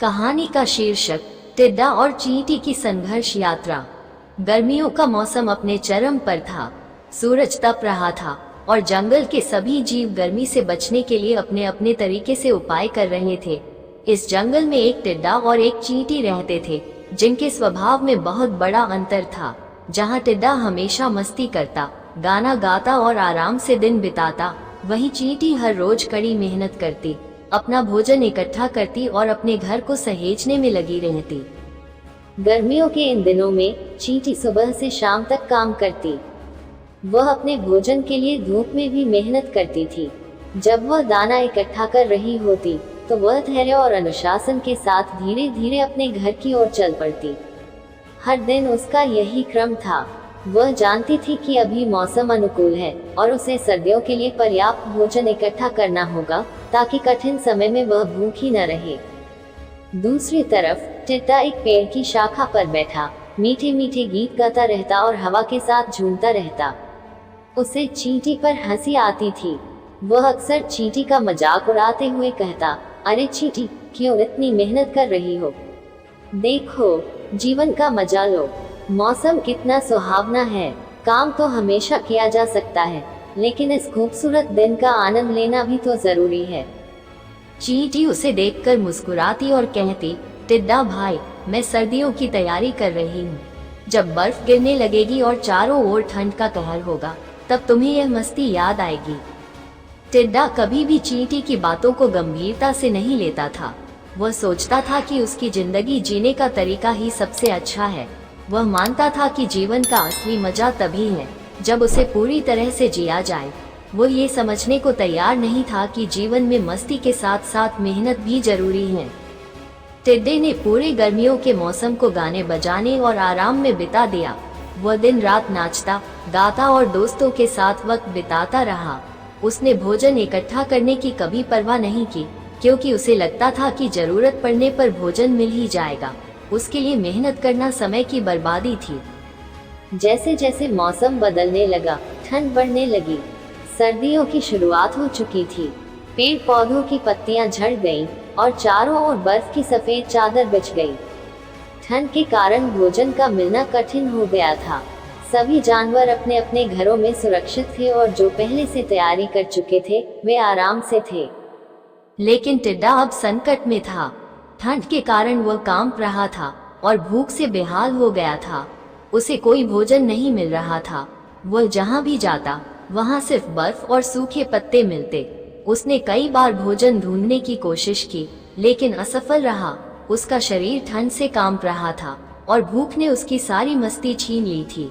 कहानी का शीर्षक टिड्डा और चींटी की संघर्ष यात्रा। गर्मियों का मौसम अपने चरम पर था। सूरज तप रहा था और जंगल के सभी जीव गर्मी से बचने के लिए अपने अपने तरीके से उपाय कर रहे थे। इस जंगल में एक टिड्डा और एक चींटी रहते थे, जिनके स्वभाव में बहुत बड़ा अंतर था। जहाँ टिड्डा हमेशा मस्ती करता, गाना गाता और आराम से दिन बिताता, वहीं चींटी हर रोज कड़ी मेहनत करती, अपना भोजन इकट्ठा करती और अपने घर को सहेजने में लगी रहती। गर्मियों के इन दिनों में चींटी सुबह से शाम तक काम करती। वह अपने भोजन के लिए धूप में भी मेहनत करती थी। जब वह दाना इकट्ठा कर रही होती तो वह धैर्य और अनुशासन के साथ धीरे धीरे अपने घर की ओर चल पड़ती। हर दिन उसका यही क्रम था। वह जानती थी कि अभी मौसम अनुकूल है और उसे सर्दियों के लिए पर्याप्त भोजन इकट्ठा करना होगा, ताकि कठिन समय में वह भूखी न रहे। दूसरी तरफ टिड्डा एक पेड़ की शाखा पर बैठा मीठे मीठे गीत गाता रहता और हवा के साथ झूमता रहता। उसे चींटी पर हंसी आती थी। वह अक्सर चींटी का मजाक उड़ाते हुए कहता, अरे चींटी, क्यों इतनी मेहनत कर रही हो? देखो, जीवन का मजा लो। मौसम कितना सुहावना है। काम तो हमेशा किया जा सकता है, लेकिन इस खूबसूरत दिन का आनंद लेना भी तो जरूरी है। चींटी उसे देखकर मुस्कुराती और कहती, टिड्डा भाई, मैं सर्दियों की तैयारी कर रही हूँ। जब बर्फ गिरने लगेगी और चारों ओर ठंड का कहर होगा, तब तुम्हें यह मस्ती याद आएगी। टिड्डा कभी भी चींटी की बातों को गंभीरता से नहीं लेता था। वह सोचता था कि उसकी जिंदगी जीने का तरीका ही सबसे अच्छा है। वह मानता था कि जीवन का असली मजा तभी है जब उसे पूरी तरह से जिया जाए। वो ये समझने को तैयार नहीं था कि जीवन में मस्ती के साथ साथ मेहनत भी जरूरी है। टिड्डे ने पूरे गर्मियों के मौसम को गाने बजाने और आराम में बिता दिया। वह दिन रात नाचता, गाता और दोस्तों के साथ वक्त बिताता रहा। उसने भोजन इकट्ठा करने की कभी परवाह नहीं की, क्योंकि उसे लगता था कि जरूरत पड़ने पर भोजन मिल ही जाएगा। उसके लिए मेहनत करना समय की बर्बादी थी। जैसे जैसे मौसम बदलने लगा, ठंड बढ़ने लगी। सर्दियों की शुरुआत हो चुकी थी। पेड़ पौधों की पत्तियां झड़ गईं और चारों ओर बर्फ की सफेद चादर बिछ गई। ठंड के कारण भोजन का मिलना कठिन हो गया था। सभी जानवर अपने अपने घरों में सुरक्षित थे और जो पहले से तैयारी कर चुके थे वे आराम से थे। लेकिन टिड्डा अब संकट में था। ठंड के कारण वह कांप रहा था और भूख से बेहाल हो गया था। उसे कोई भोजन नहीं मिल रहा था। वह जहाँ भी जाता वहाँ सिर्फ बर्फ और सूखे पत्ते मिलते। उसने कई बार भोजन ढूंढने की कोशिश की, लेकिन असफल रहा। उसका शरीर ठंड से कांप रहा था और भूख ने उसकी सारी मस्ती छीन ली थी।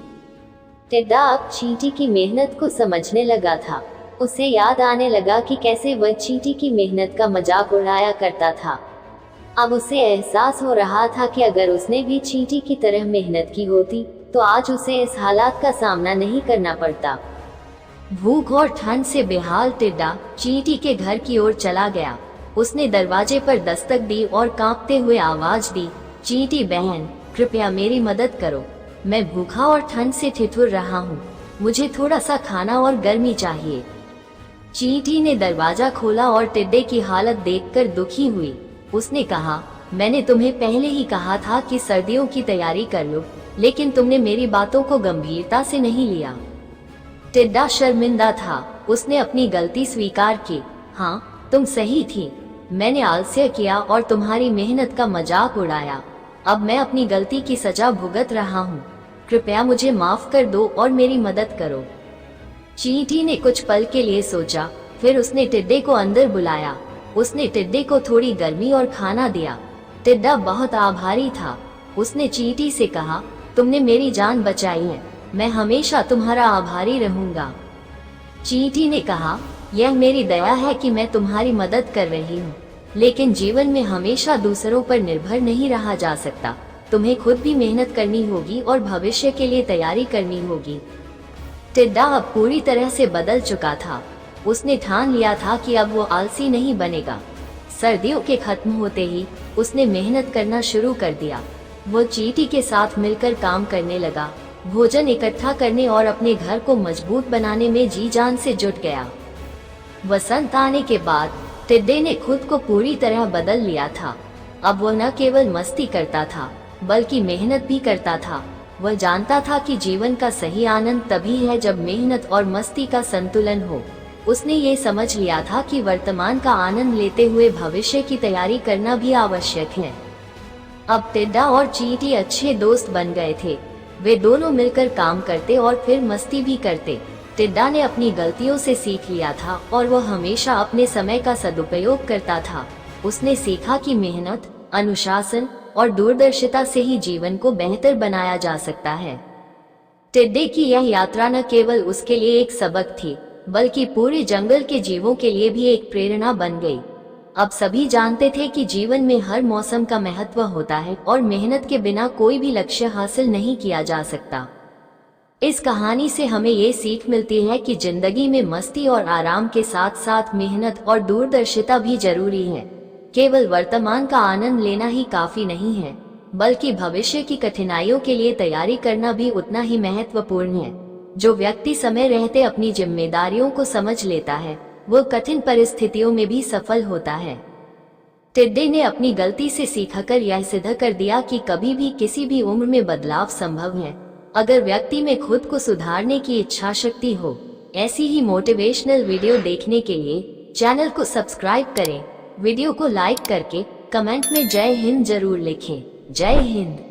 टिड्डा अब चींटी की मेहनत को समझने लगा था। उसे याद आने लगा कि कैसे वह चींटी की मेहनत का मजाक उड़ाया करता था। अब उसे एहसास हो रहा था कि अगर उसने भी चींटी की तरह मेहनत की होती तो आज उसे इस हालात का सामना नहीं करना पड़ता। भूख और ठंड से बेहाल टिड्डा चींटी के घर की ओर चला गया। उसने दरवाजे पर दस्तक दी और कांपते हुए आवाज दी, चींटी बहन, कृपया मेरी मदद करो। मैं भूखा और ठंड से ठिठुर रहा हूँ। मुझे थोड़ा सा खाना और गर्मी चाहिए। चींटी ने दरवाजा खोला और टिड्डे की हालत देखकर दुखी हुई। उसने कहा, मैंने तुम्हें पहले ही कहा था कि सर्दियों की तैयारी कर लो, लेकिन तुमने मेरी बातों को गंभीरता से नहीं लिया। टिड्डा शर्मिंदा था। उसने अपनी गलती स्वीकार की। हाँ, तुम सही थी। मैंने आलस्य किया और तुम्हारी मेहनत का मजाक उड़ाया। अब मैं अपनी गलती की सजा भुगत रहा हूँ। कृपया मुझे माफ कर दो और मेरी मदद करो। चींटी ने कुछ पल के लिए सोचा, फिर उसने टिड्डे को अंदर बुलाया। उसने टिड्डे को थोड़ी गर्मी और खाना दिया। टिड्डा बहुत आभारी था। उसने चींटी से कहा, तुमने मेरी जान बचाई है। मैं हमेशा तुम्हारा आभारी रहूंगा। चींटी ने कहा, यह मेरी दया है कि मैं तुम्हारी मदद कर रही हूँ, लेकिन जीवन में हमेशा दूसरों पर निर्भर नहीं रहा जा सकता। तुम्हें खुद भी मेहनत करनी होगी और भविष्य के लिए तैयारी करनी होगी। टिड्डा अब पूरी तरह से बदल चुका था। उसने ठान लिया था कि अब वो आलसी नहीं बनेगा। सर्दियों के खत्म होते ही उसने मेहनत करना शुरू कर दिया। वो चींटी के साथ मिलकर काम करने लगा, भोजन इकट्ठा करने और अपने घर को मजबूत बनाने में जी जान से जुट गया। वसंत आने के बाद टिड्डे ने खुद को पूरी तरह बदल लिया था। अब वह न केवल मस्ती करता था बल्कि मेहनत भी करता था। वह जानता था कि जीवन का सही आनंद तभी है जब मेहनत और मस्ती का संतुलन हो। उसने ये समझ लिया था कि वर्तमान का आनंद लेते हुए भविष्य की तैयारी करना भी आवश्यक है। अब टिड्डा और चींटी अच्छे दोस्त बन गए थे। वे दोनों मिलकर काम करते और फिर मस्ती भी करते। टिड्डा ने अपनी गलतियों से सीख लिया था और वह हमेशा अपने समय का सदुपयोग करता था। उसने सीखा कि मेहनत, अनुशासन और दूरदर्शिता से ही जीवन को बेहतर बनाया जा सकता है। टिड्डे की यह यात्रा न केवल उसके लिए एक सबक थी बल्कि पूरे जंगल के जीवों के लिए भी एक प्रेरणा बन गई। अब सभी जानते थे कि जीवन में हर मौसम का महत्व होता है और मेहनत के बिना कोई भी लक्ष्य हासिल नहीं किया जा सकता। इस कहानी से हमें ये सीख मिलती है कि जिंदगी में मस्ती और आराम के साथ साथ मेहनत और दूरदर्शिता भी जरूरी है। केवल वर्तमान का आनंद लेना ही काफी नहीं है, बल्कि भविष्य की कठिनाइयों के लिए तैयारी करना भी उतना ही महत्वपूर्ण है। जो व्यक्ति समय रहते अपनी जिम्मेदारियों को समझ लेता है, वो कठिन परिस्थितियों में भी सफल होता है। टिड्डे ने अपनी गलती से सीखकर यह सिद्ध कर दिया कि कभी भी किसी भी उम्र में बदलाव संभव है, अगर व्यक्ति में खुद को सुधारने की इच्छा शक्ति हो। ऐसी ही मोटिवेशनल वीडियो देखने के लिए चैनल को सब्सक्राइब करें। वीडियो को लाइक करके कमेंट में जय हिंद जरूर लिखें। जय हिंद।